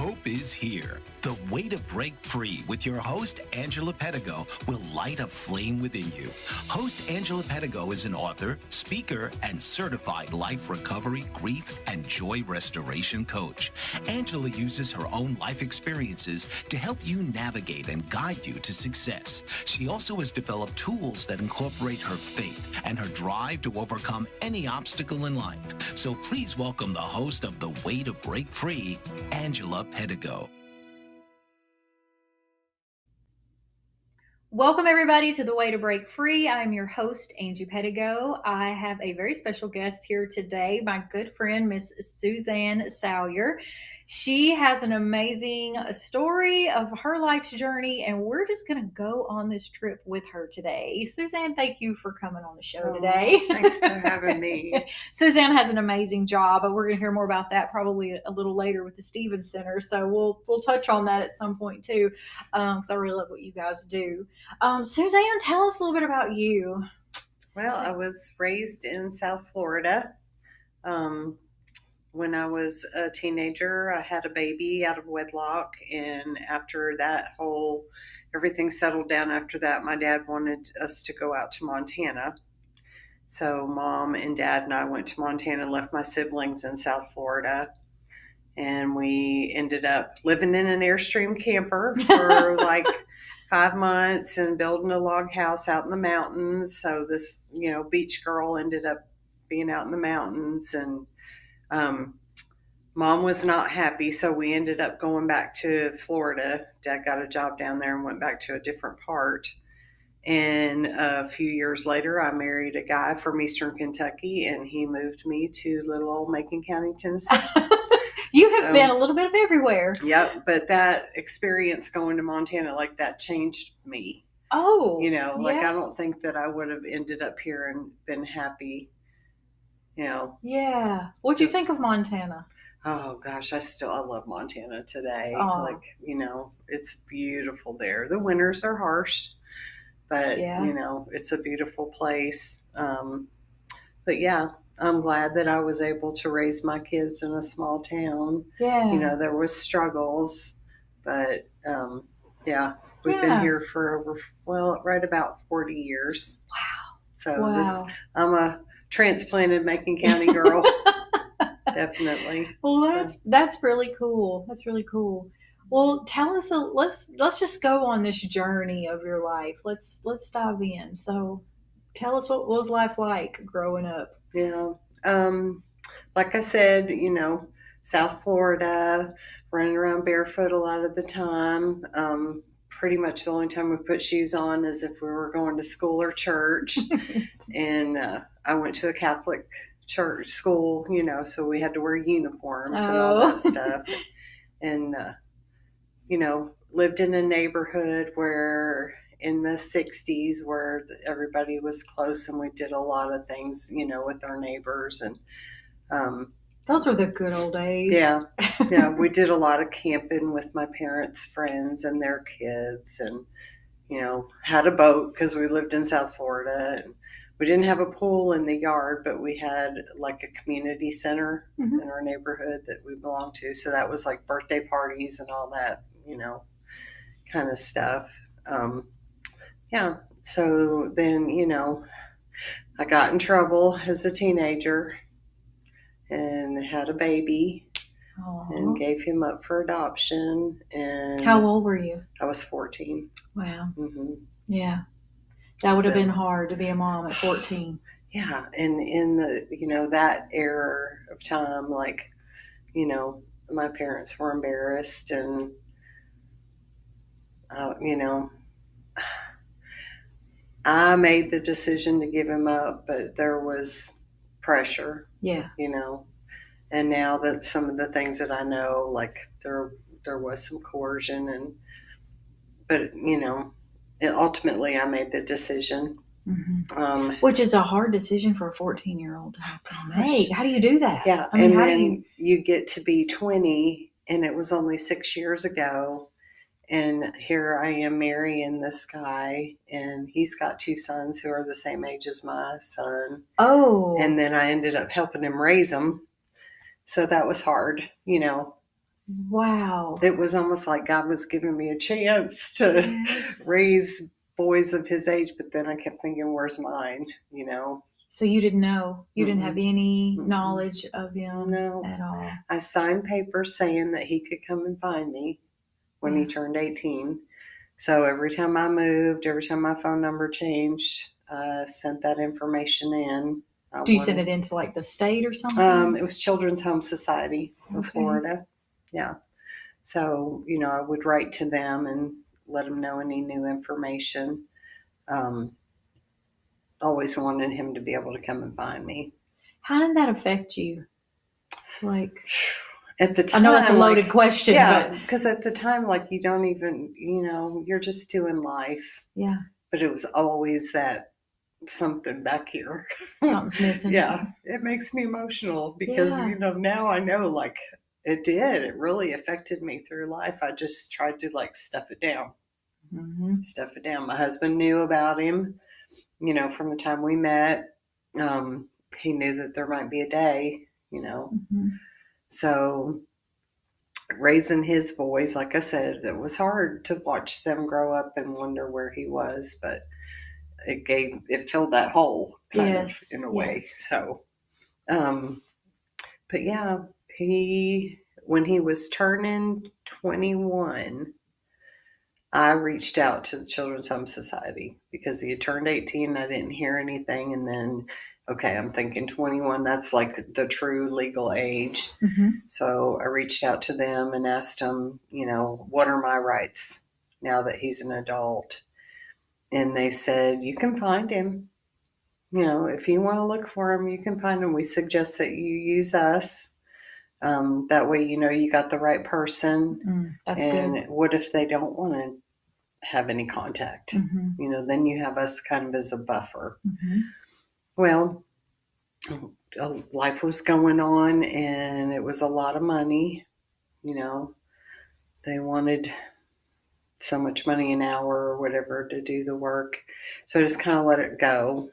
Hope is here. The way to break free with your host, Angela Pedigo, will light a flame within you. Host Angela Pedigo is an author, speaker, and certified life recovery, grief, and joy restoration coach. Angela uses her own life experiences to help you navigate and guide you to success. She also has developed tools that incorporate her faith and her drive to overcome any obstacle in life. So please welcome the host of The Way to Break Free, Angela Pedigo. Welcome, everybody, to The Way to Break Free. I'm your host, Angie Pedigo. I have a very special guest here today, my good friend, Miss Suzanne Salyer. She has an amazing story of her life's journey, and we're just going to go on this trip with her today. Suzanne, thank you for coming on the show today. Thanks for having me. Suzanne has an amazing job, but we're going to hear more about that probably a little later with the Stevens Center. So we'll touch on that at some point too, because I really love what you guys do. Suzanne, tell us a little bit about you. Well, I was raised in South Florida. When I was a teenager, I had a baby out of wedlock, and after that everything settled down after that, my dad wanted us to go out to Montana. So Mom and Dad and I went to Montana and left my siblings in South Florida. And we ended up living in an Airstream camper for like 5 months and building a log house out in the mountains. So this, beach girl ended up being out in the mountains, and Mom was not happy. So we ended up going back to Florida. Dad got a job down there and went back to a different part. And a few years later, I married a guy from Eastern Kentucky, and he moved me to little old Macon County, Tennessee. You have been a little bit of everywhere. Yep, but that experience going to Montana like that changed me. Oh, I don't think that I would have ended up here and been happy. Yeah. What'd you think of Montana? Oh gosh, I love Montana today. Oh. It's beautiful there. The winters are harsh, but it's a beautiful place. But yeah, I'm glad that I was able to raise my kids in a small town. Yeah. There was struggles, but we've been here for right about 40 years. Wow. So I'm a transplanted Macon County girl. Definitely. Well, that's really cool. That's really cool. Well, tell us. Let's just go on this journey of your life. Let's dive in. So, tell us, what was life like growing up? Yeah. Like I said, South Florida, running around barefoot a lot of the time. Pretty much the only time we put shoes on is if we were going to school or church. And I went to a Catholic church school, so we had to wear uniforms and all that stuff. And, lived in a neighborhood where in the 60s where everybody was close, and we did a lot of things, with our neighbors. And those were the good old days. Yeah. We did a lot of camping with my parents' friends and their kids, and, had a boat because we lived in South Florida. And we didn't have a pool in the yard, but we had like a community center in our neighborhood that we belonged to. So that was like birthday parties and all that, kind of stuff. So then, I got in trouble as a teenager and had a baby. Aww. And gave him up for adoption. And how old were you? I was 14. Wow. Mm-hmm. Yeah. That would have been hard to be a mom at 14. Yeah. And in the, that era of time, my parents were embarrassed, and, I made the decision to give him up, but there was pressure. Yeah. And now that some of the things that I know, like there was some coercion, but ultimately I made the decision. Mm-hmm. Which is a hard decision for a 14-year-old to have to make. How do you do that? Yeah. And then you get to be 20, and it was only 6 years ago. And here I am marrying this guy, and he's got 2 sons who are the same age as my son. Oh. And then I ended up helping him raise them. So that was hard, Wow. It was almost like God was giving me a chance to Yes. raise boys of his age, but then I kept thinking, where's mine? So you didn't know? You didn't have Mm-mm. any Mm-mm. knowledge of him No. at all? I signed papers saying that he could come and find me when he Yeah. turned 18. So every time I moved, every time my phone number changed, I sent that information in. Do you send it into like the state or something? It was Children's Home Society of Okay. Florida. Yeah. So, I would write to them and let them know any new information. Um, Always wanted him to be able to come and find me. How did that affect you? Like, At the I time, know that's a loaded question, yeah, but because at the time, you don't even, you're just doing life. yeah, But it was always that something back here. something's missing. Yeah, it makes me emotional because, Yeah. now I know it did. It really affected me through life. I just tried to stuff it down. Stuff it down. My husband knew about him, from the time we met. He knew that there might be a day, So raising his boys, like I said, it was hard to watch them grow up and wonder where he was, but it filled that hole kind of in a way. So, but yeah, when he was turning 21, I reached out to the Children's Home Society because he had turned 18. I didn't hear anything. And then, okay, I'm thinking 21, that's like the true legal age. So I reached out to them and asked them, what are my rights now that he's an adult? And they said, you can find him. If you want to look for him, you can find him. We suggest that you use us. That way, you got the right person. That's and good. What if they don't want to have any contact? Then you have us kind of as a buffer. Well, life was going on and it was a lot of money. They wanted so much money an hour or whatever to do the work. So I just kind of let it go.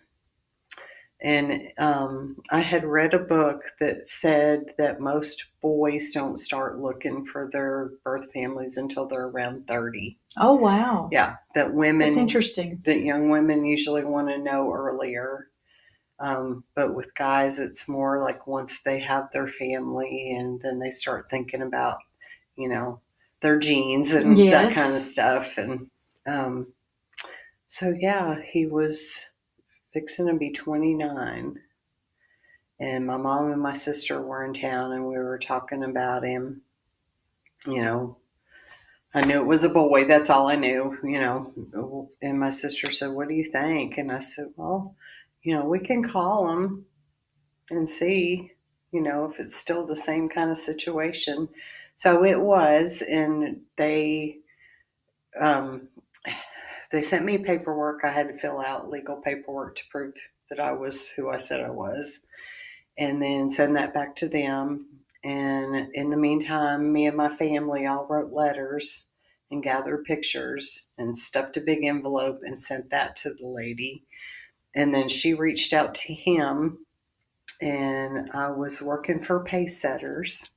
And I had read a book that said that most boys don't start looking for their birth families until they're around 30. Oh, wow. Yeah, that women. That's interesting. That young women usually want to know earlier. But with guys, it's more like once they have their family and then they start thinking about, their genes and that kind of stuff. And so, yeah, he was fixing to be 29. And my mom and my sister were in town and we were talking about him. I knew it was a boy. That's all I knew, And my sister said, what do you think? And I said, well, we can call him and see, if it's still the same kind of situation. So it was, and they sent me paperwork. I had to fill out legal paperwork to prove that I was who I said I was, and then send that back to them. And in the meantime, me and my family all wrote letters and gathered pictures and stuffed a big envelope and sent that to the lady. And then she reached out to him, and I was working for Pacesetters,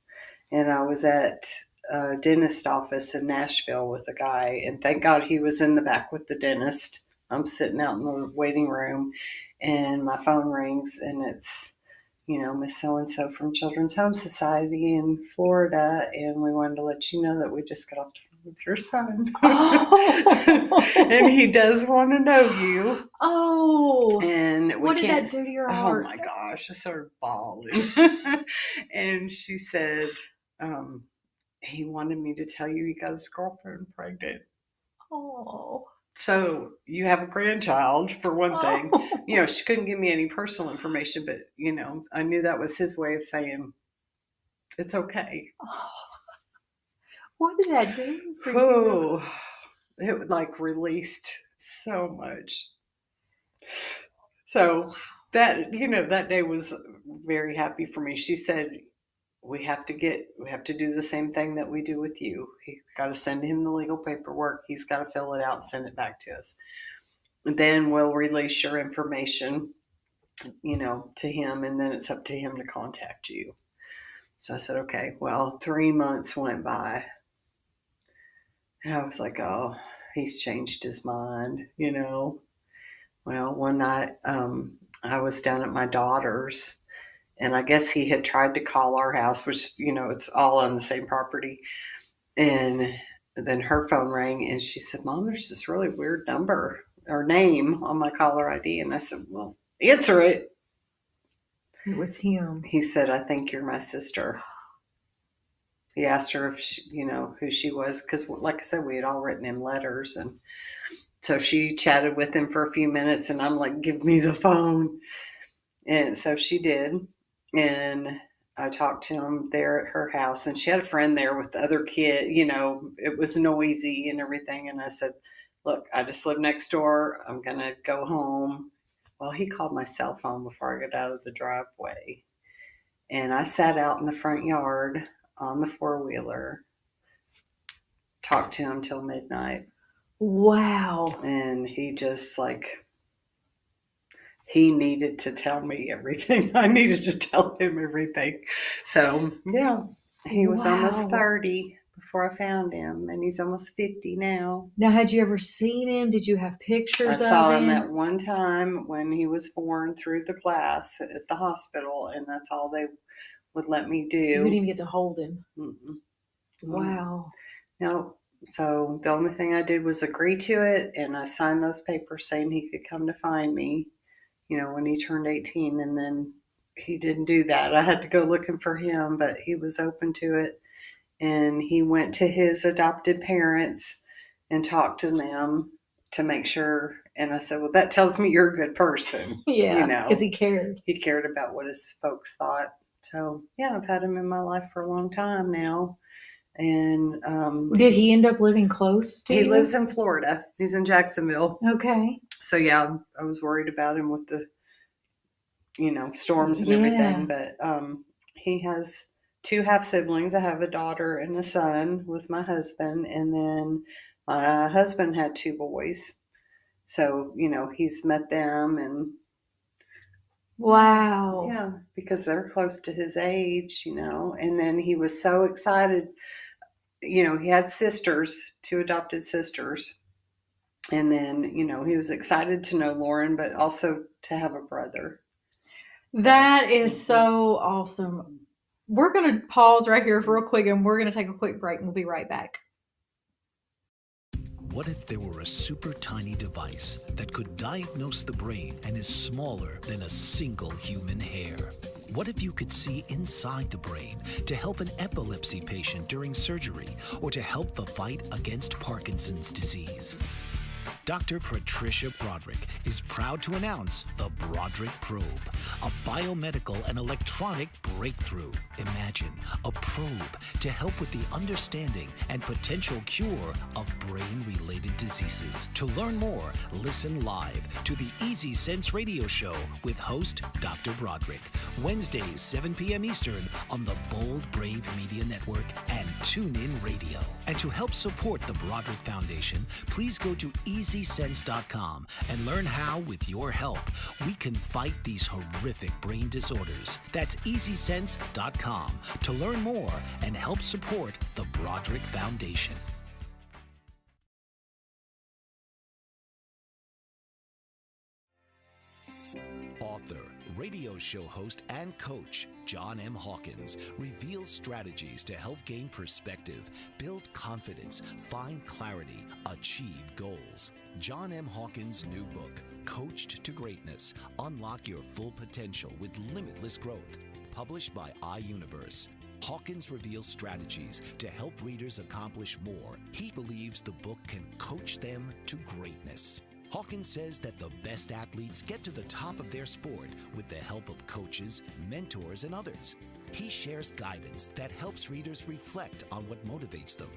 and I was at a dentist office in Nashville with a guy, and thank God he was in the back with the dentist. I'm sitting out in the waiting room, and my phone rings, and it's, Miss So-and-so from Children's Home Society in Florida, and we wanted to let you know that we just got off the phone with your son. Oh. And he does want to know you. Oh. And what did that do to your heart? Oh my gosh, I started bawling. And she said, he wanted me to tell you he got his girlfriend pregnant. Oh. So you have a grandchild, for one thing. She couldn't give me any personal information, but, I knew that was his way of saying, it's okay. Oh. What did that do for you? It released so much. So that, that day was very happy for me. She said, we have to do the same thing that we do with you. You got to send him the legal paperwork. He's got to fill it out and send it back to us. And then we'll release your information, to him, and then it's up to him to contact you. So I said, okay. Well, 3 months went by. And I was like, oh, he's changed his mind, you know. Well, one night I was down at my daughter's, and I guess he had tried to call our house, which, you know, it's all on the same property. And then her phone rang, and she said, Mom, there's this really weird number or name on my caller ID. And I said, well, answer it. It was him. He said, I think you're my sister. He asked her if she, you know, who she was, because like I said, we had all written him letters. And so she chatted with him for a few minutes, and I'm like, give me the phone. And so she did. And I talked to him there at her house, and she had a friend there with the other kid. You know, it was noisy and everything. And I said, look, I just live next door. I'm going to go home. Well, he called my cell phone before I got out of the driveway. And I sat out in the front yard on the four-wheeler, talked to him till midnight. Wow. And he just he needed to tell me everything. I needed to tell him everything. So, yeah, he was almost 30 before I found him, and he's almost 50 now. Now, had you ever seen him? Did you have pictures of him? I saw him that one time when he was born through the glass at the hospital, and that's all they would let me do. So you didn't even get to hold him? Mm-mm. Wow. No. So the only thing I did was agree to it, and I signed those papers saying he could come to find me, you know, when he turned 18, and then he didn't do that. I had to go looking for him, but he was open to it. And he went to his adopted parents and talked to them to make sure. And I said, well, that tells me you're a good person. Yeah, you know, because he cared. He cared about what his folks thought. So, yeah, I've had him in my life for a long time now. And did he end up living close to you? He lives in Florida. He's in Jacksonville. Okay. So, yeah, I was worried about him with the, you know, storms and everything. But he has 2 half siblings. I have a daughter and a son with my husband. And then my husband had 2 boys. So, you know, he's met them. And wow. Yeah, because they're close to his age, you know. And then he was so excited. You know, he had sisters, 2 adopted sisters. And then, you know, he was excited to know Lauren, but also to have a brother. That is so awesome. We're going to pause right here real quick, and we're going to take a quick break, and we'll be right back. What if there were a super tiny device that could diagnose the brain and is smaller than a single human hair? What if you could see inside the brain to help an epilepsy patient during surgery or to help the fight against Parkinson's disease? Dr. Patricia Broderick is proud to announce the Broderick Probe, a biomedical and electronic breakthrough. Imagine a probe to help with the understanding and potential cure of brain-related diseases. To learn more, listen live to the Easy Sense radio show with host Dr. Broderick, Wednesdays 7 p.m. Eastern on the Bold Brave Media Network and TuneIn Radio. And to help support the Broderick Foundation, please go to EasySense.com and learn how, with your help, we can fight these horrific brain disorders. That's EasySense.com to learn more and help support the Broderick Foundation. Author, radio show host, and coach John M. Hawkins reveals strategies to help gain perspective, build confidence, find clarity, achieve goals. John M. Hawkins' new book, Coached to Greatness, Unlock Your Full Potential with Limitless Growth, published by iUniverse. Hawkins reveals strategies to help readers accomplish more. He believes the book can coach them to greatness. Hawkins says that the best athletes get to the top of their sport with the help of coaches, mentors, and others. He shares guidance that helps readers reflect on what motivates them,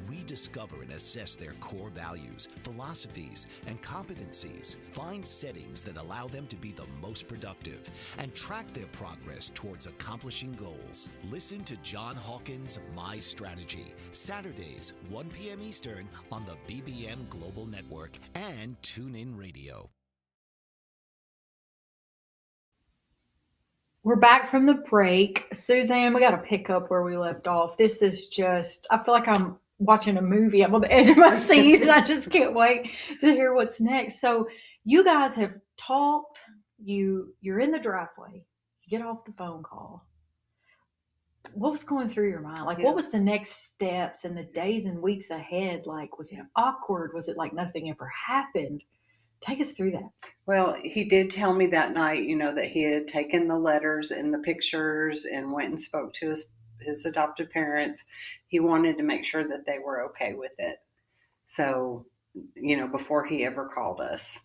rediscover and assess their core values, philosophies, and competencies, find settings that allow them to be the most productive, and track their progress towards accomplishing goals. Listen to John Hawkins' My Strategy, Saturdays, 1 p.m. Eastern on the BBM Global Network and TuneIn Radio. We're back from the break. Suzanne, we got to pick up where we left off. This is just, I feel like I'm watching a movie. I'm on the edge of my seat and I just can't wait to hear what's next. So, you guys have talked, you're in the driveway, you get off the phone call. What was going through your mind? Like, what was the next steps in the days and weeks ahead? Like, was it awkward? Was it like nothing ever happened? Take us through that. Well, he did tell me that night, that he had taken the letters and the pictures and went and spoke to his adopted parents. He wanted to make sure that they were okay with it. So, before he ever called us.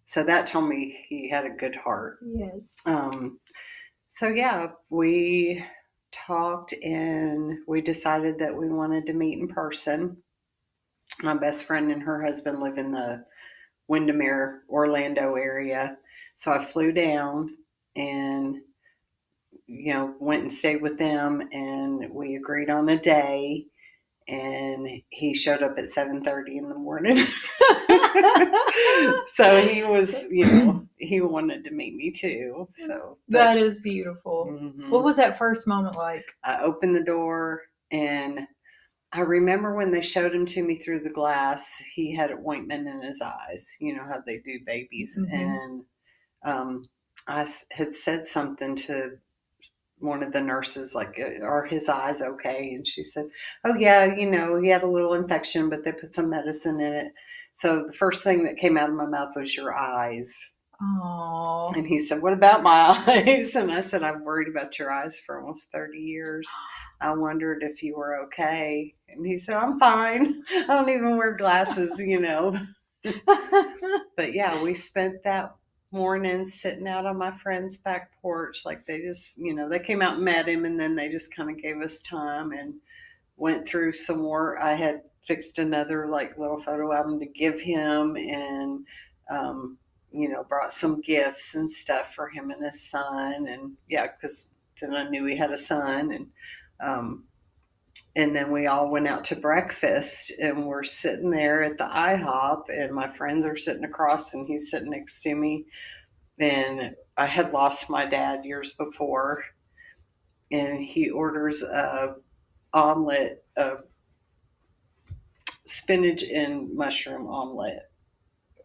So that told me he had a good heart. Yes. So yeah, we talked and we decided that we wanted to meet in person. My best friend and her husband live in the Windermere, Orlando area. So I flew down and, went and stayed with them, and we agreed on a day, and he showed up at 7:30 in the morning. So he was, he wanted to meet me too. So that is beautiful. Mm-hmm. What was that first moment like? I opened the door, and I remember when they showed him to me through the glass, he had ointment in his eyes. You know how they do babies. Mm-hmm. And I had said something to one of the nurses, like, are his eyes okay? And she said, oh yeah, he had a little infection, but they put some medicine in it. So the first thing that came out of my mouth was your eyes. Oh. And he said, what about my eyes? And I said, I've worried about your eyes for almost 30 years. I wondered if you were okay. And he said, I'm fine. I don't even wear glasses, But yeah, we spent that morning sitting out on my friend's back porch. Like they just, they came out and met him, and then they just kind of gave us time and went through some more. I had fixed another like little photo album to give him, and brought some gifts and stuff for him and his son. And yeah, because then I knew he had a son. And then we all went out to breakfast, and we're sitting there at the IHOP, and my friends are sitting across, and he's sitting next to me. And I had lost my dad years before, and he orders a omelet, a spinach and mushroom omelet,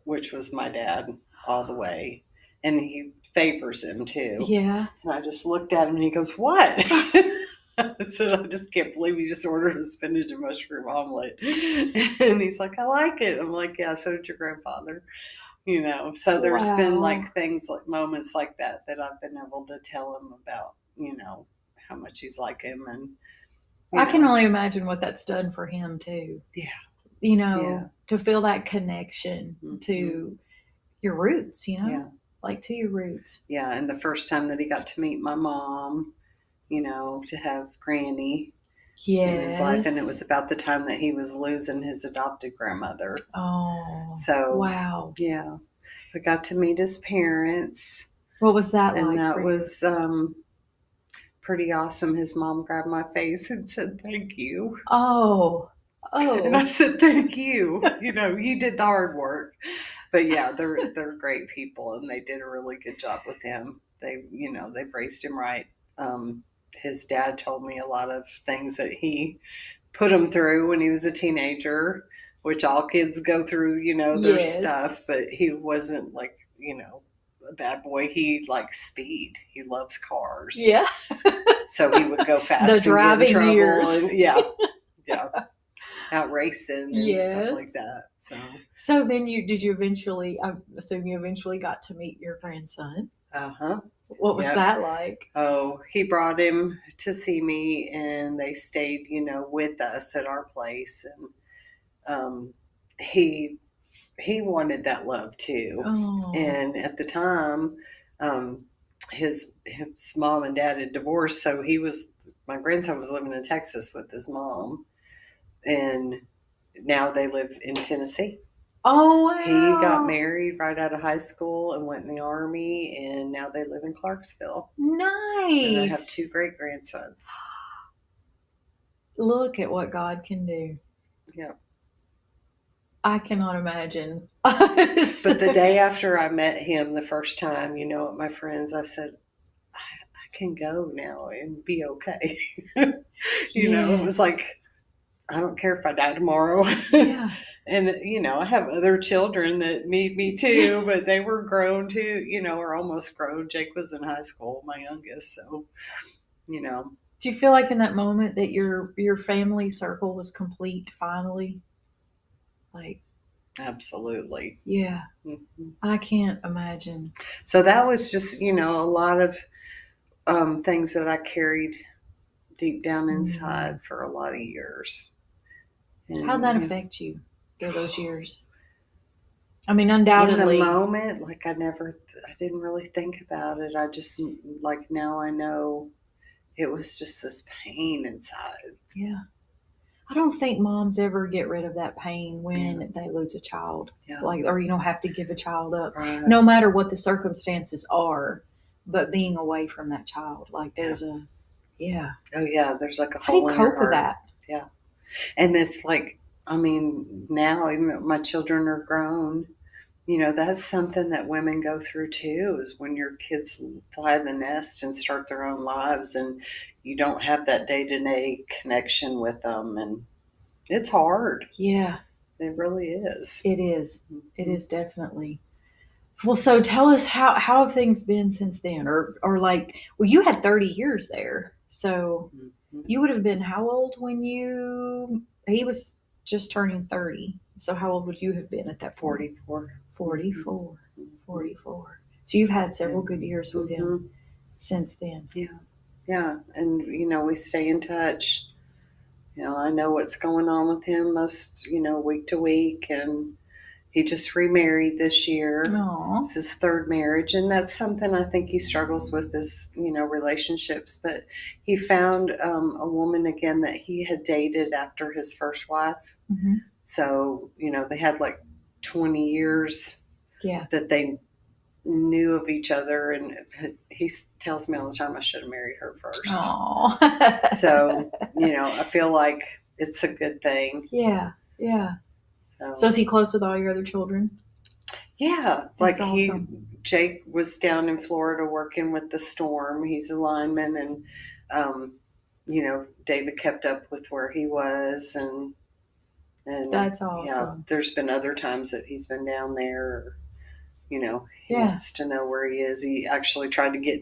which was my dad all the way. And he favors him too. Yeah. And I just looked at him, and he goes, what? I said, I just can't believe you just ordered a spinach and mushroom omelet. And he's like, I like it. I'm like, yeah, so did your grandfather. So there's been like things like moments like that I've been able to tell him about, how much he's like him. And I can only imagine what that's done for him too. Yeah. To feel that connection to your roots, Yeah. like to your roots. Yeah. And the first time that he got to meet my mom, to have Granny in his life. And it was about the time that he was losing his adopted grandmother. Oh. So, wow. Yeah. I got to meet his parents. What was that like? And that was pretty awesome. His mom grabbed my face and said, thank you. Oh. And I said, thank you. You did the hard work. But yeah, they're great people, and they did a really good job with him. They've raised him right. His dad told me a lot of things that he put him through when he was a teenager, which all kids go through, their stuff, but he wasn't like, a bad boy. He likes speed. He loves cars. Yeah. So he would go fast. The driving years. And, yeah. Out racing and stuff like that. So then did you eventually, I assume you eventually got to meet your grandson. Uh-huh. What was that like? Oh, he brought him to see me, and they stayed, with us at our place. And he wanted that love too. Oh. And at the time, his mom and dad had divorced, so my grandson was living in Texas with his mom, and now they live in Tennessee. Oh, wow. He got married right out of high school and went in the Army, and now they live in Clarksville. Nice. And I have 2 great grandsons. Look at what God can do. Yeah. I cannot imagine. But the day after I met him the first time, my friends, I said, I can go now and be okay. It was like, I don't care if I die tomorrow. Yeah. And, I have other children that need me too, but they were grown too, or almost grown. Jake was in high school, my youngest. So, Do you feel like in that moment that your family circle was complete finally? Like, absolutely. yeah, Mhm. I can't imagine. So that was just, a lot of things that I carried deep down inside for a lot of years. And, How'd that affect you through those years? I mean, in the undoubtedly. moment, like I didn't really think about it. I just, like, now I know it was just this pain inside. Yeah. I don't think moms ever get rid of that pain when Yeah. they lose a child. Yeah. Like, or have to give a child up. Right. No matter what the circumstances are, but being away from that child. Like there's Oh yeah, there's like a how do hole you in your cope with heart. that? Yeah. And it's like, I mean, now even though my children are grown, that's something that women go through too, is when your kids fly the nest and start their own lives and you don't have that day-to-day connection with them. And it's hard. Yeah. It really is. It is. Mm-hmm. It is definitely. Well, so tell us how have things been since then? Or like, well, you had 30 years there. So Mm-hmm. you would have been how old when he was just turning 30. So how old would you have been at that point? 44. 44. Mm-hmm. 44. So you've had several good years with him since then. Yeah. Yeah. And, we stay in touch. I know what's going on with him most, week to week. And he just remarried this year. Aww. It's his third marriage. And that's something I think he struggles with is, relationships. But he found a woman again that he had dated after his first wife. Mm-hmm. So, they had like 20 years that they knew of each other. And he tells me all the time I should have married her first. Aww. So, I feel like it's a good thing. Yeah. Yeah. So is he close with all your other children? Yeah. That's like awesome. Jake was down in Florida working with the storm. He's a lineman and, David kept up with where he was and that's awesome. Yeah, there's been other times that he's been down there, he wants to know where he is. He actually tried to get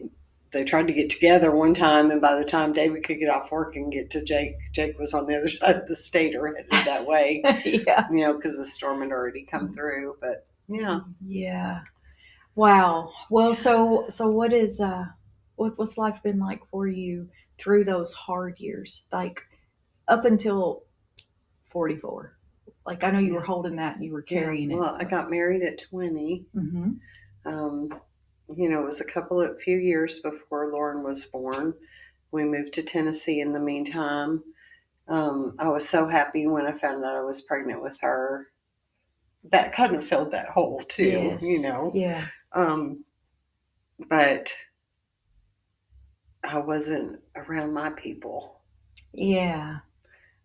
together one time, and by the time David could get off work and get to Jake was on the other side of the state or headed that way. Yeah. Because the storm had already come through. But yeah. Yeah. Wow. Well, so what is what's life been like for you through those hard years, like up until 44? Like I know you were holding that and you were carrying it. Well, I got married at 20. Mm-hmm. It was a few years before Lauren was born. We moved to Tennessee in the meantime. I was so happy when I found out I was pregnant with her. That kind of filled that hole too, Yes. Yeah. But I wasn't around my people. Yeah.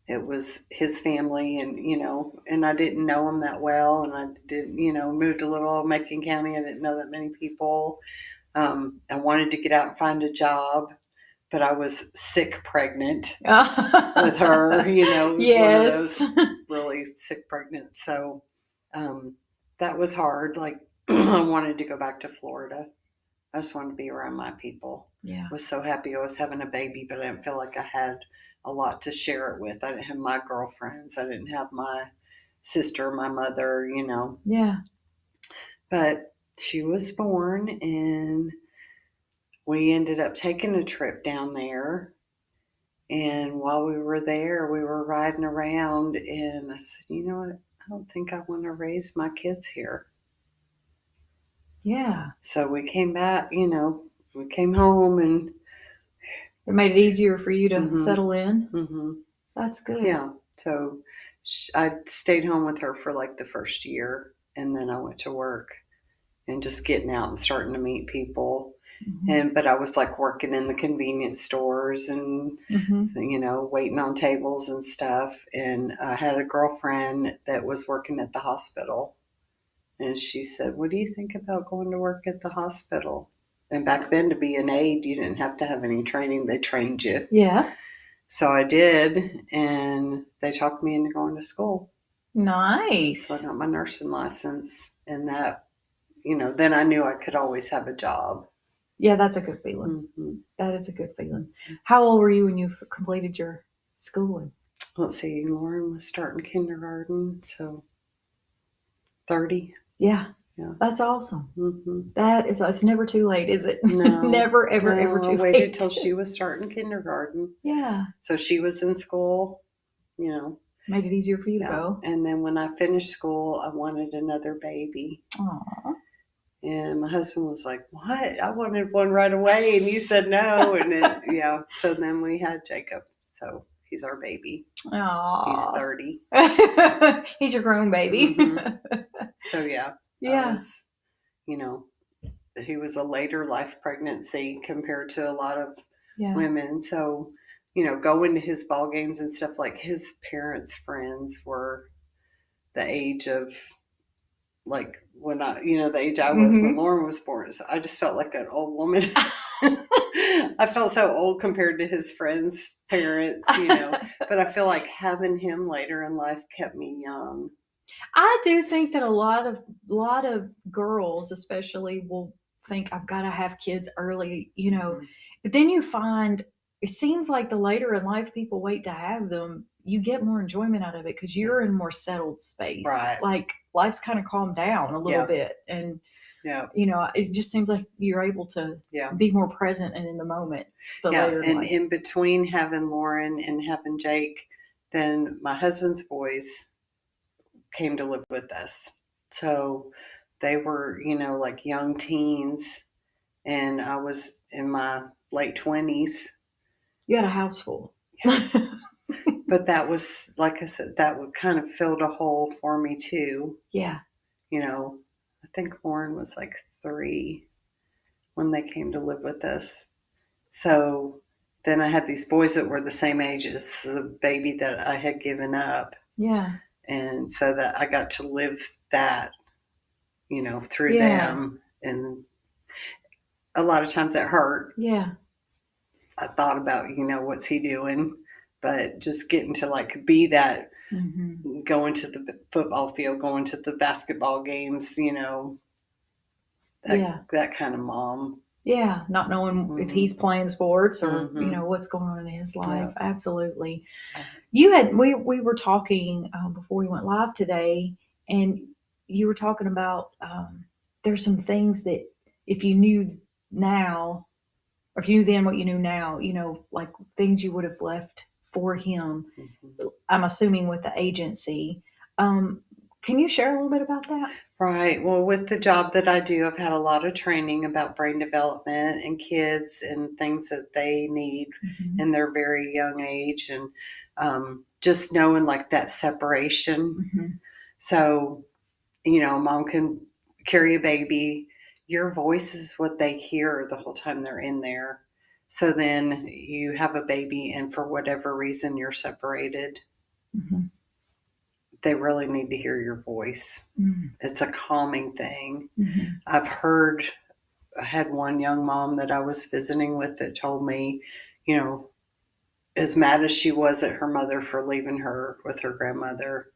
It was his family and I didn't know him that well. And I didn't, moved a little Macon County. I didn't know that many people. I wanted to get out and find a job, but I was sick pregnant with her, it was one of those really sick pregnant. So, that was hard. Like I wanted to go back to Florida. I just wanted to be around my people. Yeah. I was so happy I was having a baby, but I didn't feel like I had a lot to share it with. I didn't have my girlfriends. I didn't have my sister, my mother, Yeah. But she was born and we ended up taking a trip down there. And while we were there, we were riding around and I said, you know what? I don't think I want to raise my kids here. Yeah. So we came back, we came home and it made it easier for you to settle in. Mm-hmm. That's good. Yeah. So I stayed home with her for like the first year and then I went to work and just getting out and starting to meet people. But I was like working in the convenience stores and, waiting on tables and stuff. And I had a girlfriend that was working at the hospital. And she said, what do you think about going to work at the hospital? And back then, to be an aide, you didn't have to have any training. They trained you. Yeah. So I did, and they talked me into going to school. Nice. So I got my nursing license, and that, then I knew I could always have a job. Yeah, that's a good feeling. Mm-hmm. That is a good feeling. How old were you when you completed your schooling? Let's see, Lauren was starting kindergarten, so 30. Yeah. Yeah. That's awesome. Mm-hmm. It's never too late, is it? No. Never, ever, ever too late. I waited till she was starting kindergarten. Yeah. So she was in school, Made it easier for you to go. And then when I finished school, I wanted another baby. Aww. And my husband was like, "What? I wanted one right away, and you said no." And so then we had Jacob. So he's our baby. Aww. He's 30. He's your grown baby. Mm-hmm. So yeah. Yeah. He was a later life pregnancy compared to a lot of Yeah. women. So, going to his ball games and stuff, like his parents' friends were the age of, like, when the age I was when Lauren was born. So I just felt like an old woman. I felt so old compared to his friends' parents, but I feel like having him later in life kept me young. I do think that a lot of girls especially will think I've got to have kids early, but then you find it seems like the later in life people wait to have them, you get more enjoyment out of it because you're in more settled space. Right. Like life's kind of calmed down a little bit. And, it just seems like you're able to be more present and in the moment. Later in life. In between having Lauren and having Jake, then my husband's boys came to live with us. So they were, like young teens, and I was in my late 20s. You had a house full. But that was, like I said, that would kind of filled a hole for me too. Yeah. I think Lauren was like 3 when they came to live with us. So then I had these boys that were the same age as the baby that I had given up. Yeah. And so that I got to live that, through them. And a lot of times it hurt. Yeah. I thought about, what's he doing? But just getting to like be that, going to the football field, going to the basketball games, that kind of mom. Yeah, not knowing if he's playing sports or what's going on in his life. Yeah. Absolutely. We were talking before we went live today, and you were talking about there's some things that if you knew now, or if you knew then what you knew now, like things you would have left for him. I'm assuming with the agency. Can you share a little bit about that? Right. Well, with the job that I do, I've had a lot of training about brain development and kids and things that they need in their very young age, and just knowing like that separation. So, mom can carry a baby. Your voice is what they hear the whole time they're in there. So then you have a baby, and for whatever reason you're separated. They really need to hear your voice. It's a calming thing. I had one young mom that I was visiting with that told me, as mad as she was at her mother for leaving her with her grandmother,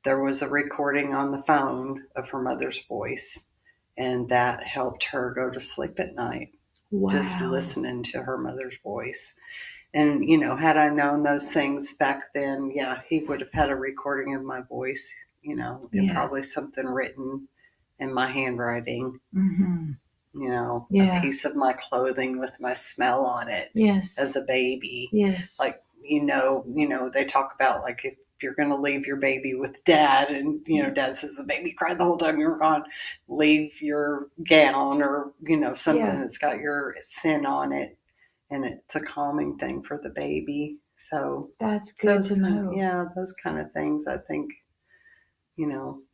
there was a recording on the phone of her mother's voice, and that helped her go to sleep at night. Wow. Just listening to her mother's voice. And, had I known those things back then, he would have had a recording of my voice, and probably something written in my handwriting, a piece of my clothing with my smell on it as a baby. Yes. Like, they talk about like if you're going to leave your baby with dad and, dad says the baby cried the whole time you were gone, leave your gown or, something that's got your scent on it. And it's a calming thing for the baby. So that's good to know. Those kind of things. I think,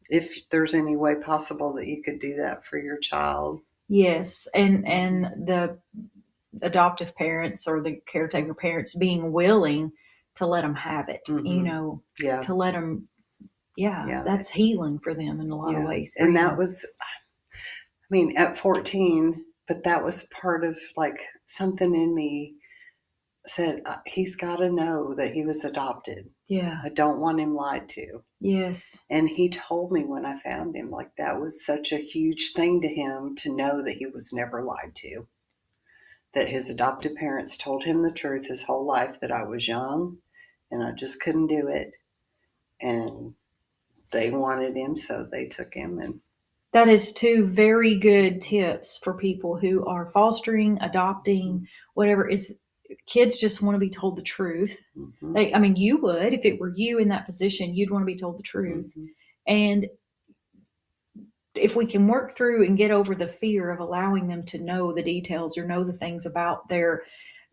if there's any way possible that you could do that for your child. Yes. And the adoptive parents or the caretaker parents being willing to let them have it, to let them, that's healing for them in a lot of ways. And that was, at 14, but that was part of like something in me said, he's got to know that he was adopted. Yeah. I don't want him lied to. Yes. And he told me when I found him, like that was such a huge thing to him to know that he was never lied to. That his adoptive parents told him the truth his whole life, that I was young and I just couldn't do it. And they wanted him, so they took him. And that is two very good tips for people who are fostering, adopting, whatever. Is kids just want to be told the truth. mm-hmm. I mean, you would, if it were you in that position, you'd want to be told the truth. Mm-hmm. And if we can work through and get over the fear of allowing them to know the details or know the things about their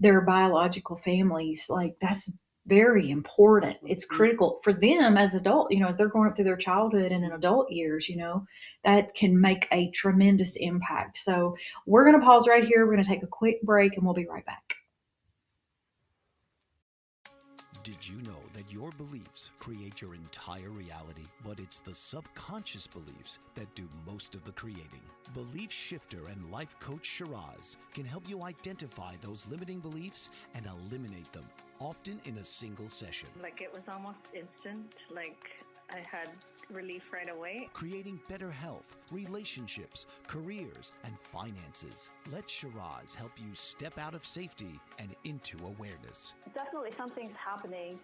biological families, like that's very important. It's critical for them as adult, as they're growing up through their childhood and in adult years, that can make a tremendous impact. So we're going to pause right here. We're going to take a quick break and we'll be right back. Did you know that your beliefs create your entire reality, but it's the subconscious beliefs that do most of the creating? Belief shifter and life coach Shiraz can help you identify those limiting beliefs and eliminate them, often in a single session. Like it was almost instant, like I had relief right away. Creating better health, relationships, careers, and finances. Let Shiraz help you step out of safety and into awareness. Definitely something's happening.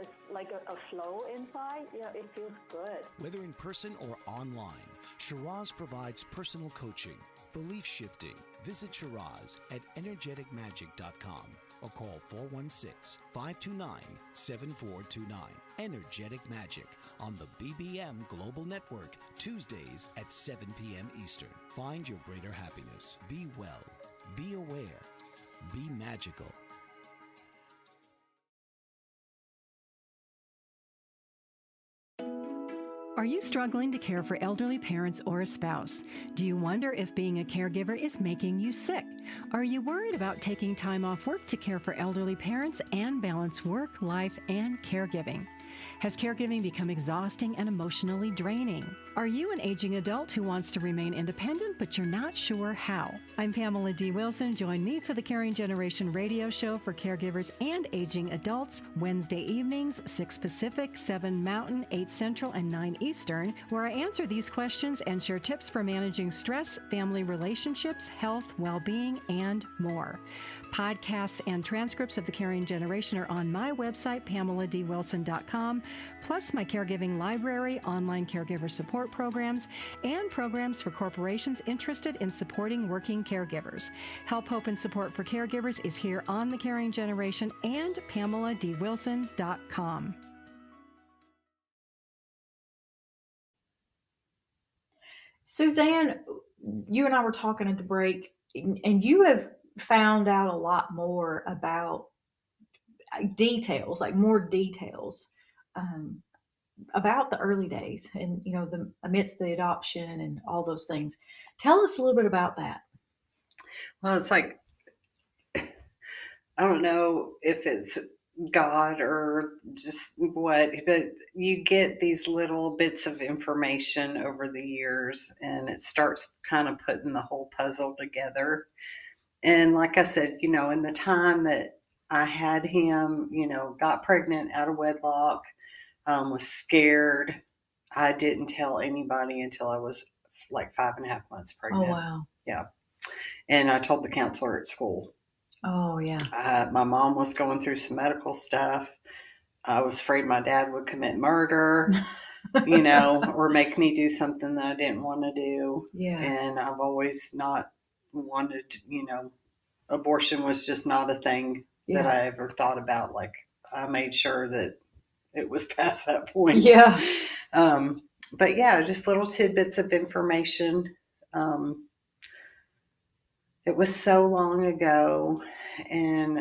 It's like a flow inside. It feels good. Whether in person or online, Shiraz provides personal coaching, belief shifting. Visit Shiraz at energeticmagic.com or call 416-529-7429. Energetic Magic on the BBM Global Network, Tuesdays at 7 p.m. Eastern. Find your greater happiness. Be well. Be aware. Be magical. Are you struggling to care for elderly parents or a spouse? Do you wonder if being a caregiver is making you sick? Are you worried about taking time off work to care for elderly parents and balance work, life, and caregiving? Has caregiving become exhausting and emotionally draining? Are you an aging adult who wants to remain independent, but you're not sure how? I'm Pamela D. Wilson. Join me for the Caring Generation radio show for caregivers and aging adults, Wednesday evenings, 6 Pacific, 7 Mountain, 8 Central, and 9 Eastern, where I answer these questions and share tips for managing stress, family relationships, health, well-being, and more. Podcasts and transcripts of the Caring Generation are on my website, PamelaDWilson.com, plus my caregiving library, online caregiver support programs, and programs for corporations interested in supporting working caregivers. Help, hope, and support for caregivers is here on the Caring Generation and PamelaDWilson.com. Suzanne, you and I were talking at the break, and you have found out a lot more about details, like more details about the early days and, amidst the adoption and all those things. Tell us a little bit about that. Well, it's like, I don't know if it's God or just what, but you get these little bits of information over the years and it starts kind of putting the whole puzzle together. And like I said, in the time that I had him, got pregnant out of wedlock, was scared. I didn't tell anybody until I was like 5.5 months pregnant. Oh, wow. Yeah. And I told the counselor at school. Oh, yeah. My mom was going through some medical stuff. I was afraid my dad would commit murder, or make me do something that I didn't want to do. Yeah. And I've always not wanted, abortion was just not a thing that I ever thought about. Like I made sure that it was past that point. Yeah. But yeah, just little tidbits of information. It was so long ago and,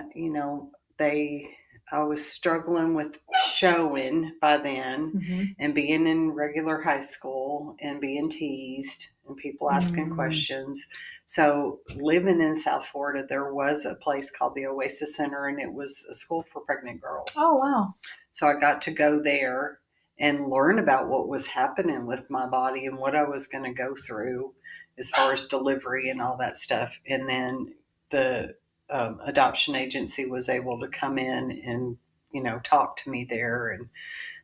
I was struggling with showing by then and being in regular high school and being teased and people asking questions. So living in South Florida, there was a place called the Oasis Center and it was a school for pregnant girls. Oh, wow. So I got to go there and learn about what was happening with my body and what I was going to go through as far as delivery and all that stuff. And then the adoption agency was able to come in and, talk to me there. And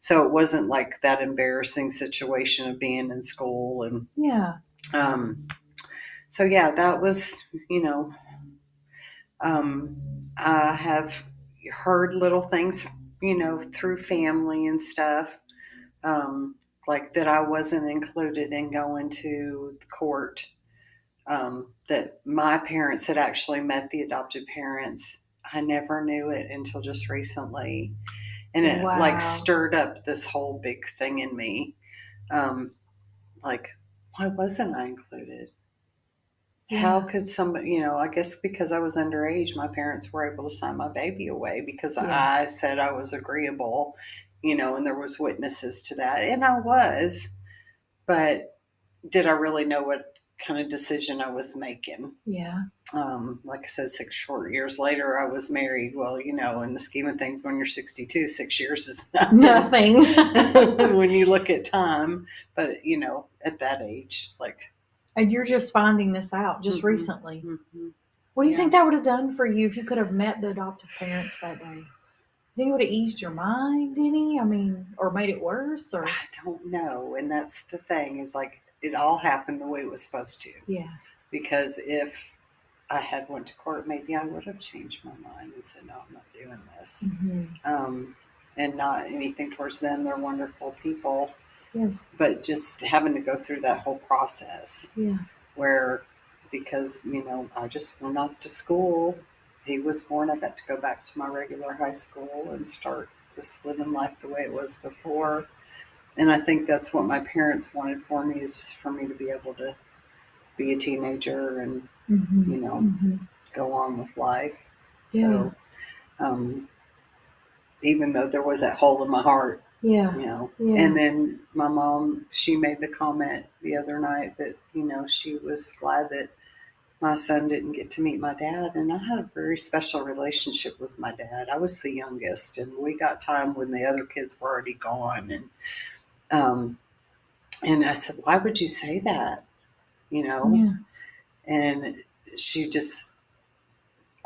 so it wasn't like that embarrassing situation of being in school. And Yeah. So yeah, that was, I have heard little things, through family and stuff, like that I wasn't included in going to the court, that my parents had actually met the adopted parents. I never knew it until just recently. And it Wow. stirred up this whole big thing in me. Like, why wasn't I included? Yeah. How could somebody, I guess because I was underage, my parents were able to sign my baby away because I said I was agreeable, and there was witnesses to that. And I was, but did I really know what kind of decision I was making? Yeah. Like I said, 6 short years later, I was married. Well, in the scheme of things, when you're 62, 6 years is Nothing. when you look at time. But, at that age, And you're just finding this out just recently. What do you think that would have done for you if you could have met the adoptive parents that day? You think it would have eased your mind any? I mean, or made it worse? Or I don't know. And that's the thing, is it all happened the way it was supposed to. Yeah. Because if I had went to court, maybe I would have changed my mind and said, no, I'm not doing this. And not anything towards them. They're wonderful people. Yes. But just having to go through that whole process. Yeah. Because, I just went off to school. He was born. I got to go back to my regular high school and start just living life the way it was before. And I think that's what my parents wanted for me, is just for me to be able to be a teenager and, go on with life. Yeah. So, even though there was that hole in my heart, Yeah. Yeah. And then my mom, she made the comment the other night that, she was glad that my son didn't get to meet my dad. And I had a very special relationship with my dad. I was the youngest, and we got time when the other kids were already gone. And I said, why would you say that? Yeah. And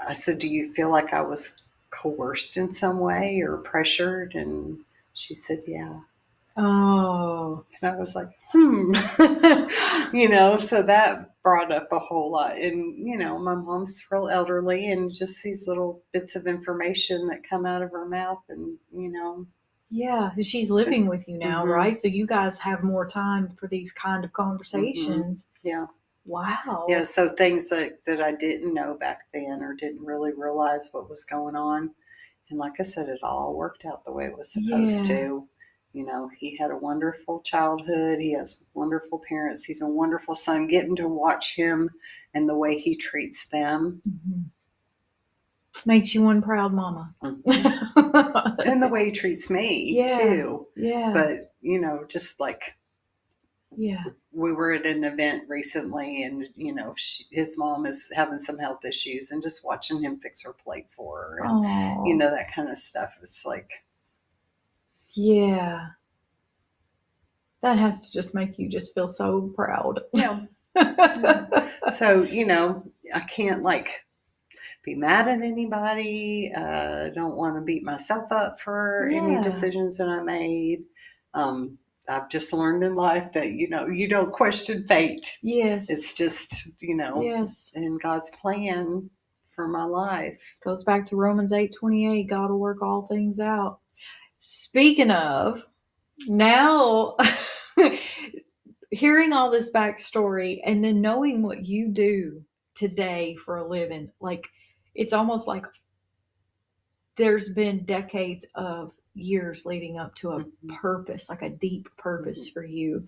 I said, do you feel like I was coerced in some way or pressured? And she said, yeah. Oh. And I was like, so that brought up a whole lot. And, my mom's real elderly, and just these little bits of information that come out of her mouth. And, Yeah. She's living with you now, right? So you guys have more time for these kind of conversations. Yeah. Wow. Yeah. So things that I didn't know back then, or didn't really realize what was going on. And like I said, it all worked out the way it was supposed to. He had a wonderful childhood. He has wonderful parents. He's a wonderful son. Getting to watch him and the way he treats them. Makes you one proud mama. And the way he treats me, too. Yeah. But, just yeah. We were at an event recently, and, his mom is having some health issues, and just watching him fix her plate for her. And, that kind of stuff. It's yeah. That has to just make you just feel so proud. Yeah. So, I can't be mad at anybody. Don't want to beat myself up for any decisions that I made. I've just learned in life that, you don't question fate. Yes. It's just, yes. in God's plan for my life. Goes back to Romans 8:28. God will work all things out. Speaking of, now hearing all this backstory and then knowing what you do today for a living, it's almost like there's been decades of years leading up to a purpose, like a deep purpose for you.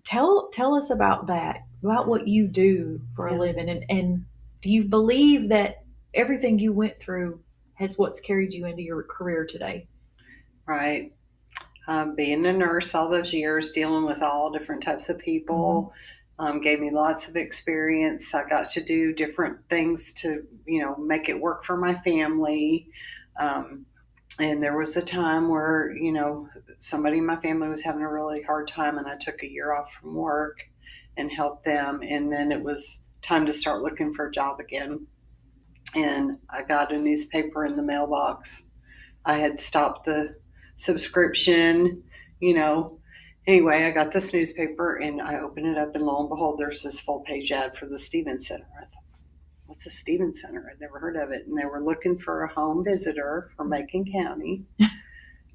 Tell us about that, about what you do for a living, and do you believe that everything you went through has what's carried you into your career today? Right. Being a nurse all those years, dealing with all different types of people, gave me lots of experience. I got to do different things to, make it work for my family. And there was a time where, somebody in my family was having a really hard time, and I took a year off from work and helped them. And then it was time to start looking for a job again. And I got a newspaper in the mailbox. I had stopped the subscription, you know. Anyway, I got this newspaper and I opened it up, and lo and behold, there's this full page ad for the Stevens Center. I thought, what's a Stevens Center? I'd never heard of it. And they were looking for a home visitor for Macon County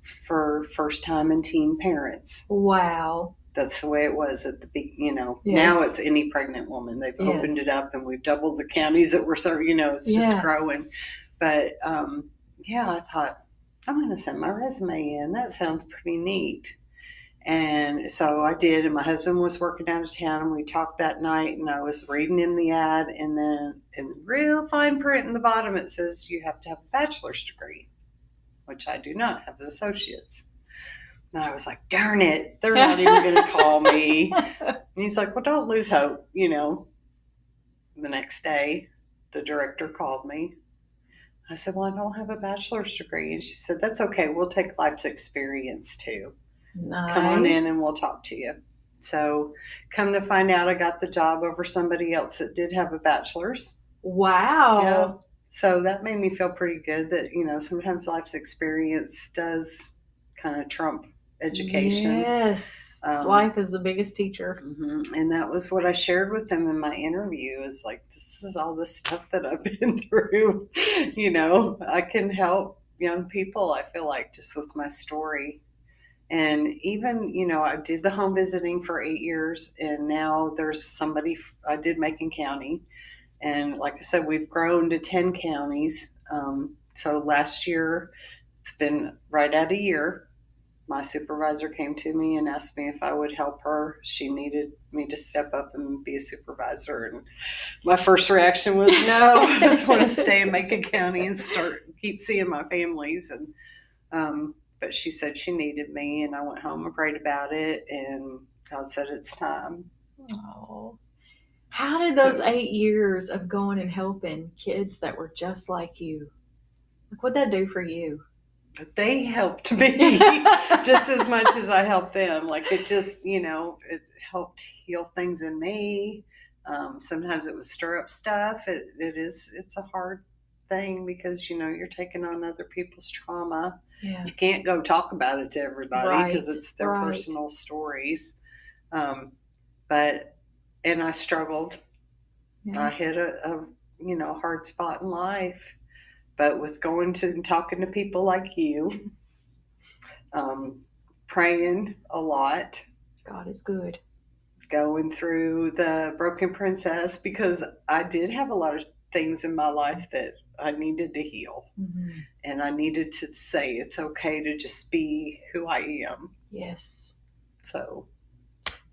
for first time and teen parents. Wow. That's the way it was at the beginning, Yes. Now it's any pregnant woman. They've opened it up, and we've doubled the counties that we're serving, it's just growing. But I thought, I'm going to send my resume in. That sounds pretty neat. And so I did, and my husband was working out of town, and we talked that night, and I was reading him the ad, and then in real fine print in the bottom, it says you have to have a bachelor's degree, which I do not have, associates. And I was like, darn it, they're not even going to call me. And he's like, well, don't lose hope, The next day, the director called me. I said, well, I don't have a bachelor's degree. And she said, that's okay. We'll take life's experience too. Nice. Come on in and we'll talk to you. So come to find out, I got the job over somebody else that did have a bachelor's. Wow. Yeah. So that made me feel pretty good that, sometimes life's experience does kind of trump education. Yes. Life is the biggest teacher. Mm-hmm. And that was what I shared with them in my interview, is like, this is all the stuff that I've been through. I can help young people, I feel like, just with my story. And even, I did the home visiting for 8 years, and now there's somebody, I did Macon County. And like I said, we've grown to 10 counties. So last year, it's been right at a year. My supervisor came to me and asked me if I would help her. She needed me to step up and be a supervisor. And my first reaction was, no, I just want to stay in Macon County and keep seeing my families. And but she said she needed me, and I went home and prayed about it, and God said it's time. Oh. How did those 8 years of going and helping kids that were just like you, what'd that do for you? But they helped me just as much as I helped them. Like, it just, it helped heal things in me. Sometimes it would stir up stuff. It's a hard thing because, you're taking on other people's trauma. Yeah. You can't go talk about it to everybody because it's their personal stories. And I struggled. Yeah. I hit a hard spot in life. But with going to and talking to people like you, praying a lot. God is good. Going through the Broken Princess, because I did have a lot of things in my life that I needed to heal. Mm-hmm. And I needed to say it's okay to just be who I am. Yes. So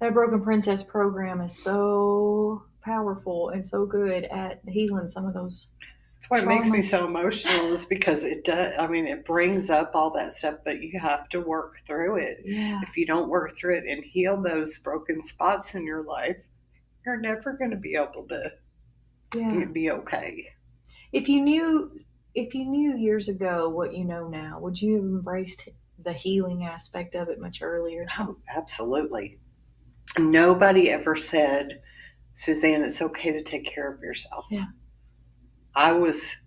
that Broken Princess program is so powerful and so good at healing some of those. That's why it makes me so emotional, is because it does. I mean, it brings up all that stuff, but you have to work through it. Yeah. If you don't work through it and heal those broken spots in your life, you're never going to be able to be okay. If you knew years ago what you know now, would you have embraced the healing aspect of it much earlier? Oh, absolutely. Nobody ever said, Suzanne, it's okay to take care of yourself. Yeah. I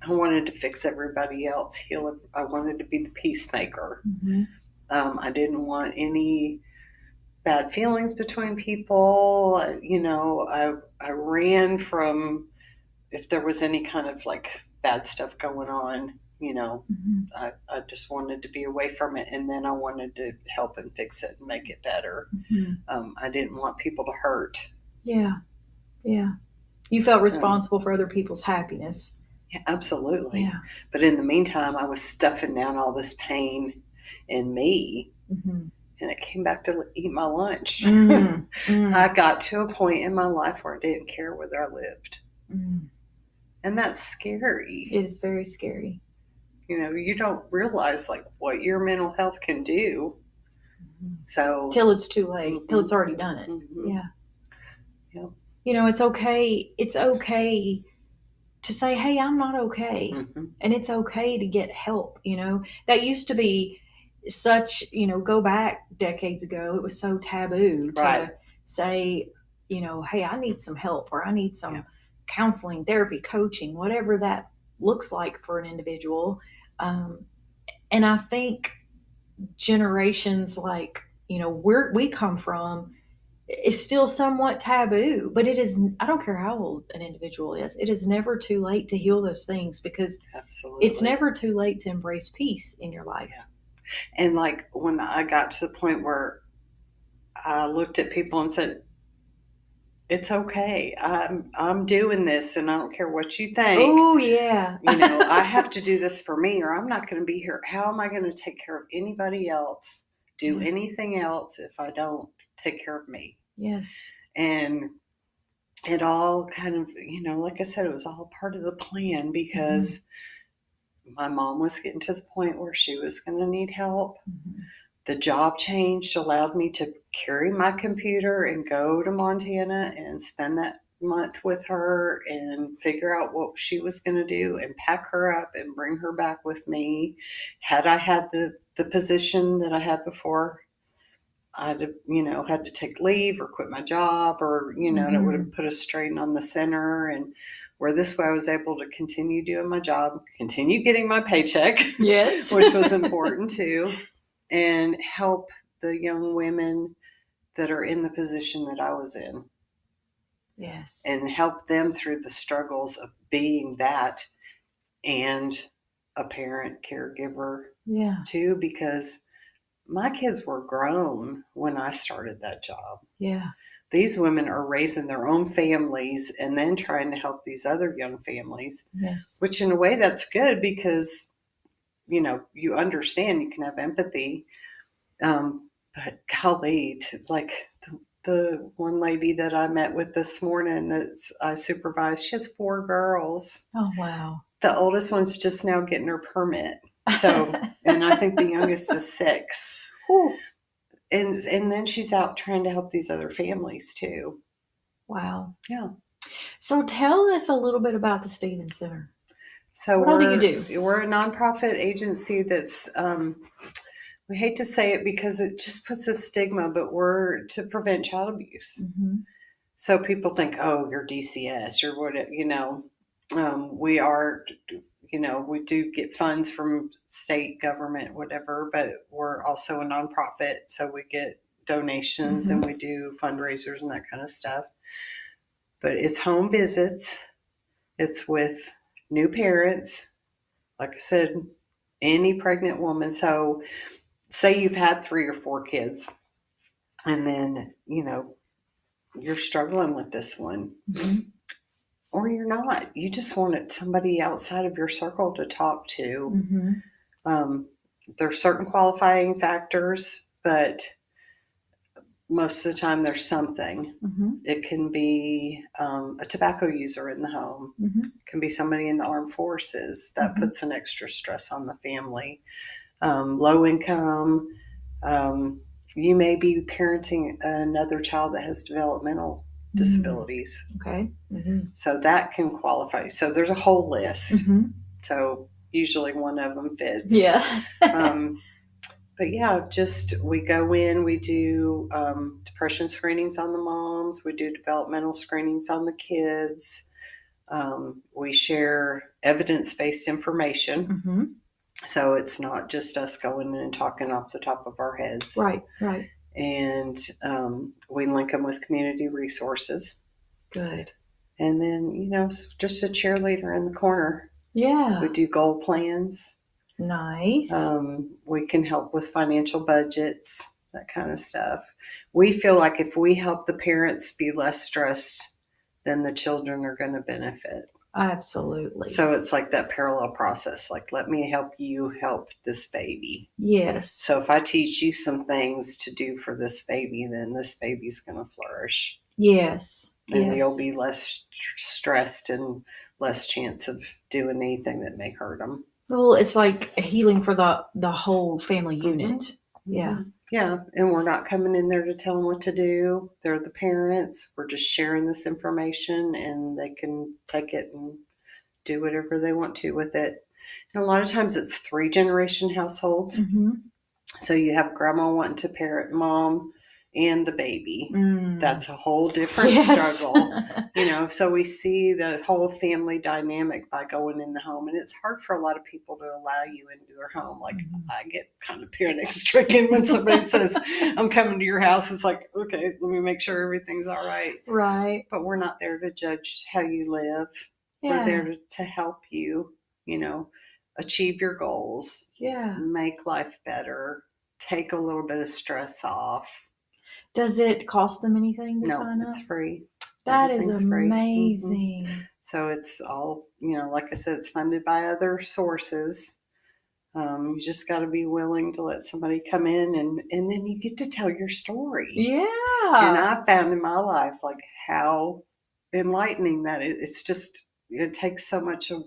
wanted to fix everybody else, heal. I wanted to be the peacemaker. Mm-hmm. I didn't want any bad feelings between people. I ran from, if there was any kind of like bad stuff going on, mm-hmm. I just wanted to be away from it. And then I wanted to help and fix it and make it better. Mm-hmm. I didn't want people to hurt. Yeah. Yeah. You felt responsible for other people's happiness. Yeah, absolutely. Yeah. But in the meantime, I was stuffing down all this pain in me, mm-hmm. and it came back to eat my lunch. Mm-hmm. Mm-hmm. I got to a point in my life where I didn't care whether I lived. Mm-hmm. And that's scary. It is very scary. You don't realize like what your mental health can do. Mm-hmm. So till it's too late, mm-hmm. till it's already done it. Mm-hmm. Yeah. Yep. It's okay. It's okay to say, hey, I'm not okay. Mm-hmm. And it's okay to get help. That used to be such, go back decades ago, it was so taboo to Right. say, hey, I need some help, or I need some Yeah. counseling, therapy, coaching, whatever that looks like for an individual. And I think generations like, where we come from, is still somewhat taboo, but it is, I don't care how old an individual is, it is never too late to heal those things, because Absolutely. it's never too late to embrace peace in your life. Yeah. And like when I got to the point where I looked at people and said, it's okay. I'm doing this, and I don't care what you think. Oh, yeah. I have to do this for me, or I'm not going to be here. How am I going to take care of anybody else, do anything else, if I don't take care of me? Yes. And it all kind of, like I said, it was all part of the plan, because my mom was getting to the point where she was going to need help. Mm-hmm. The job change allowed me to carry my computer and go to Montana and spend that month with her and figure out what she was going to do and pack her up and bring her back with me. Had I had the position that I had before, I'd have, had to take leave or quit my job, or, and it would have put a strain on the center. And where this way I was able to continue doing my job, continue getting my paycheck, Yes. which was important too, and help the young women that are in the position that I was in. Yes. And help them through the struggles of being that and a parent, caregiver too, because my kids were grown when I started that job. Yeah. These women are raising their own families and then trying to help these other young families. Yes. Which in a way that's good, because, you understand, you can have empathy. But golly, like the one lady that I met with this morning that I supervised, she has 4 girls. Oh, wow. The oldest one's just now getting her permit. So, and I think the youngest is 6. Whew. And then she's out trying to help these other families too. Wow. Yeah. So tell us a little bit about the Stevens Center. So what all do you do? We're a nonprofit agency that's, we hate to say it because it just puts a stigma, but we're to prevent child abuse. Mm-hmm. So people think, oh, you're DCS, you're what, we are, we do get funds from state government, whatever, but we're also a nonprofit. So we get donations and we do fundraisers and that kind of stuff. But it's home visits. It's with new parents. Like I said, any pregnant woman. So say you've had 3 or 4 kids, and then, you're struggling with this one. Or you're not. You just wanted somebody outside of your circle to talk to. There's certain qualifying factors, but most of the time there's something. It can be a tobacco user in the home. It can be somebody in the armed forces. That puts an extra stress on the family. Low income. You may be parenting another child that has developmental disabilities. Okay. So that can qualify. So there's a whole list. So usually one of them fits. Yeah. But yeah, we go in, we do depression screenings on the moms. We do developmental screenings on the kids. We share evidence-based information. So it's not just us going in and talking off the top of our heads. Right. And we link them with community resources. Good. And then, just a cheerleader in the corner. Yeah. We do goal plans. Nice. We can help with financial budgets, that kind of stuff. We feel like if we help the parents be less stressed, then the children are going to benefit. Absolutely. So it's like that parallel process. Like, let me help you help this baby. Yes. So if I teach you some things to do for this baby, then this baby's going to flourish. Yes. And you'll be less stressed and less chance of doing anything that may hurt them. Well, it's like healing for the whole family unit. Yeah. Yeah. And we're not coming in there to tell them what to do. They're the parents. We're just sharing this information, and they can take it and do whatever they want to with it. And a lot of times it's 3-generation households. Mm-hmm. So you have grandma wanting to parent mom and the baby. That's a whole different struggle. So we see the whole family dynamic by going in the home. And it's hard for a lot of people to allow you into their home. Like, I get kind of panic stricken when somebody says, I'm coming to your house. It's like, okay, let me make sure everything's all right. Right. But we're not there to judge how you live. Yeah. We're there to help you, achieve your goals. Yeah. Make life better. Take a little bit of stress off. Does it cost them anything to sign up? No, it's free. That is Everything's free. amazing. Mm-hmm. So it's all, like I said, it's funded by other sources. You just got to be willing to let somebody come in and then you get to tell your story. Yeah. And I found in my life, like, how enlightening that is. It's just, it takes so much of,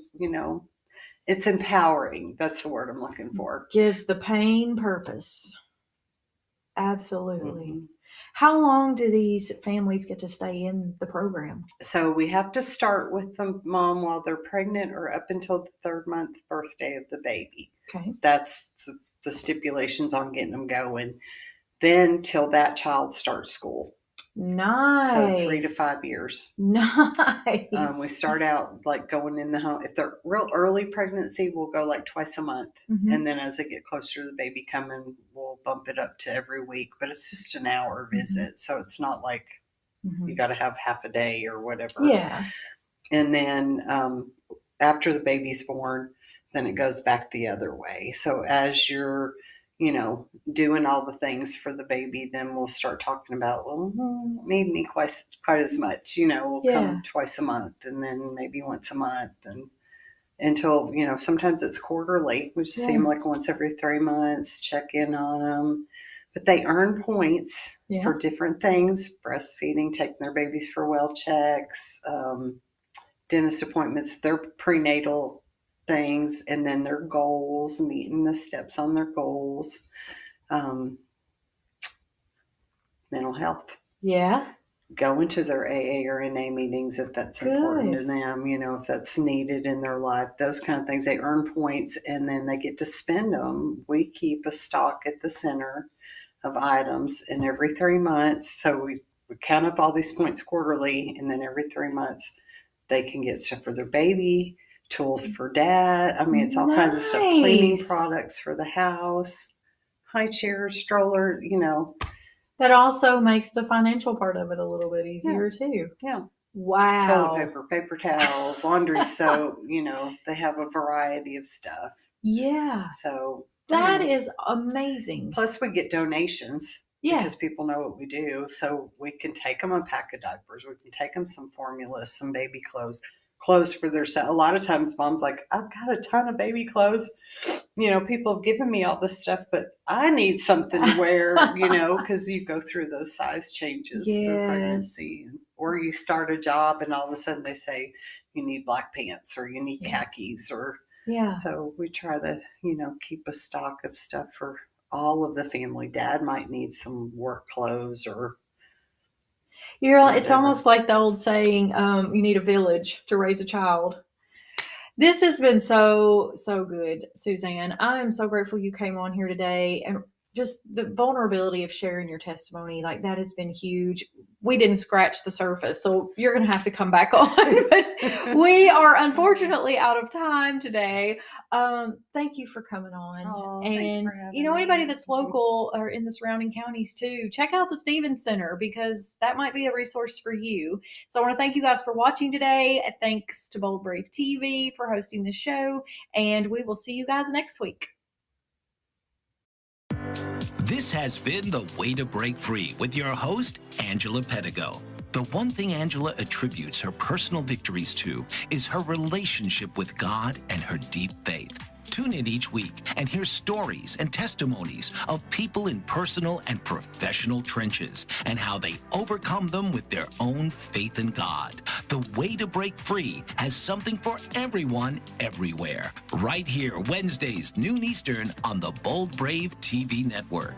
it's empowering. That's the word I'm looking for. Gives the pain purpose. Absolutely. Mm-hmm. How long do these families get to stay in the program? So we have to start with the mom while they're pregnant or up until the 3rd month birthday of the baby. Okay. That's the stipulations on getting them going. Then till that child starts school. Nice. So 3 to 5 years. Nice. We start out like going in the home. If they're real early pregnancy, we'll go like twice a month. Mm-hmm. And then as they get closer to the baby coming, we'll bump it up to every week. But it's just an hour visit. Mm-hmm. So it's not like you got to have half a day or whatever. Yeah. And then after the baby's born, then it goes back the other way. So as you're doing all the things for the baby, then we'll start talking about, well, maybe quite as much, we'll come twice a month and then maybe once a month and until, sometimes it's quarterly. We just see them like once every 3 months, check in on them. But they earn points for different things, breastfeeding, taking their babies for well checks, dentist appointments, their prenatal things, and then their goals, meeting the steps on their goals, mental health. Yeah. Going to their AA or NA meetings if that's important to them, if that's needed in their life, those kind of things. They earn points and then they get to spend them. We keep a stock at the center of items, and every 3 months, so we count up all these points quarterly, and then every 3 months they can get stuff for their baby, tools for dad. I mean, it's all kinds of stuff. Cleaning products for the house, high chairs, strollers, That also makes the financial part of it a little bit easier too. Yeah. Wow. Toilet paper, paper towels, laundry soap, they have a variety of stuff. Yeah. So that is amazing. Plus we get donations. Yeah. Because people know what we do. So we can take them a pack of diapers. We can take them some formulas, some baby clothes for their set. A lot of times mom's like, I've got a ton of baby clothes. People have given me all this stuff, but I need something to wear, because you go through those size changes through pregnancy. Or you start a job and all of a sudden they say you need black pants or you need khakis or so we try to, keep a stock of stuff for all of the family. Dad might need some work clothes or it's almost like the old saying, you need a village to raise a child. This has been so good, Suzanne. I am so grateful you came on here today, and just the vulnerability of sharing your testimony, like that has been huge. We didn't scratch the surface, so you're going to have to come back on. But we are unfortunately out of time today. Thank you for coming on. Oh, and thanks for having me. Anybody that's local or in the surrounding counties too, check out the Stevens Center because that might be a resource for you. So I want to thank you guys for watching today. Thanks to Bold Brave TV for hosting the show, and we will see you guys next week. This has been The Way to Break Free with your host, Angela Pedigo. The one thing Angela attributes her personal victories to is her relationship with God and her deep faith. Tune in each week and hear stories and testimonies of people in personal and professional trenches and how they overcome them with their own faith in God. The Way to Break Free has something for everyone, everywhere. Right here, Wednesdays, noon Eastern on the Bold Brave TV network.